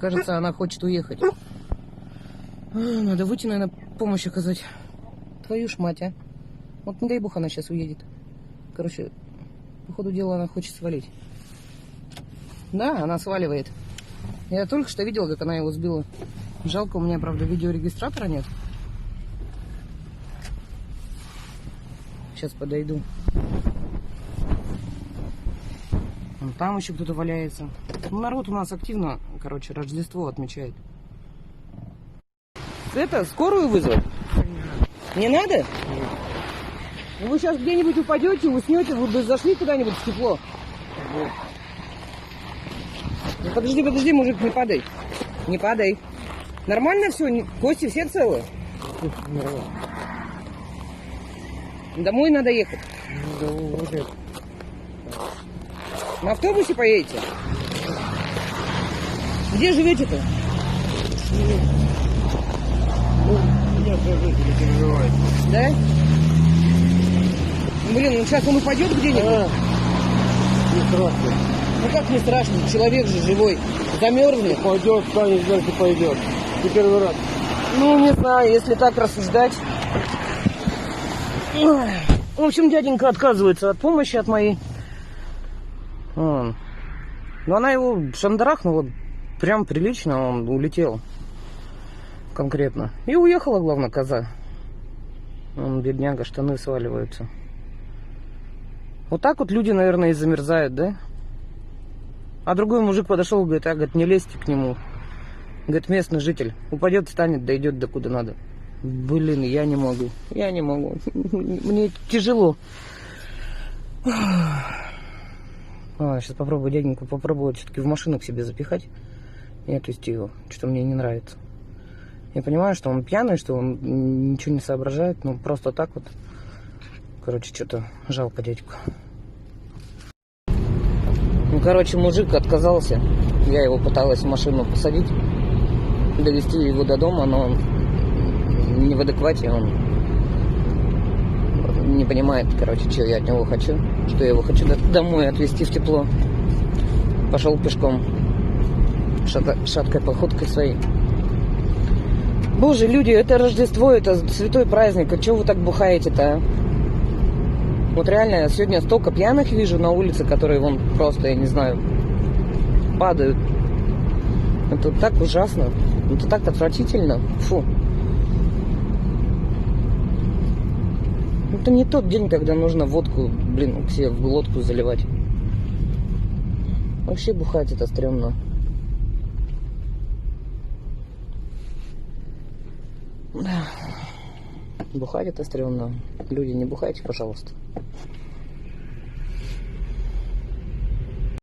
Кажется, она хочет уехать. Надо выйти, наверное, помощь оказать. Твою ж мать, а. Вот не дай бог она сейчас уедет. Короче, по ходу дела она хочет свалить. Да, она сваливает. Я только что видела, как она его сбила. Жалко, у меня, правда, видеорегистратора нет. Сейчас подойду. Вон там еще кто-то валяется. Ну, народ у нас активно, короче, Рождество отмечает. Это, скорую вызвать? Не надо? Ну, вы сейчас где-нибудь упадете, уснете, вы бы зашли куда-нибудь в тепло. Ну, подожди, подожди, мужик, не падай. Не падай. Нормально все? Кости все целы? Домой надо ехать. На автобусе поедете? Где живете-то? Нет, не переживай. Да? Блин, ну сейчас он упадет где-нибудь? Не страшно. Ну как не страшно? Человек же живой. Замерзнет. Пойдет, станет, значит пойдет. Не первый раз. Ну, не знаю, если так рассуждать. В общем, дяденька отказывается от помощи от моей. Но она его шандарахнула прям прилично, он улетел. Конкретно. И уехала, главное, коза. Он, бедняга, штаны сваливаются. Вот так вот люди, наверное, и замерзают, да? А другой мужик подошел, говорит, говорит, не лезьте к нему. Говорит, местный житель. Упадет, встанет, дойдет до куда надо. Блин, я не могу. Я не могу. Мне тяжело. Сейчас попробую дяденьку попробовать все-таки в машину к себе запихать и отвезти его. Что-то мне не нравится. Я понимаю, что он пьяный, что он ничего не соображает. Ну, просто так вот. Короче, что-то жалко дядьку. Ну, короче, мужик отказался. Я его пыталась в машину посадить, довести его до дома, но он не в адеквате, он не понимает, короче, что я от него хочу, что я его хочу домой отвезти в тепло. Пошел пешком, шаткой походкой своей. Боже, люди, это Рождество, это святой праздник, а чего вы так бухаете-то, а? Вот реально, я сегодня столько пьяных вижу на улице, которые вон просто, я не знаю, падают. Это так ужасно, это так отвратительно. Фу. Это не тот день, когда нужно водку, блин, к себе в глотку заливать. Вообще бухать это стрёмно. Да. Бухать это стрёмно. Люди, не бухайте, пожалуйста.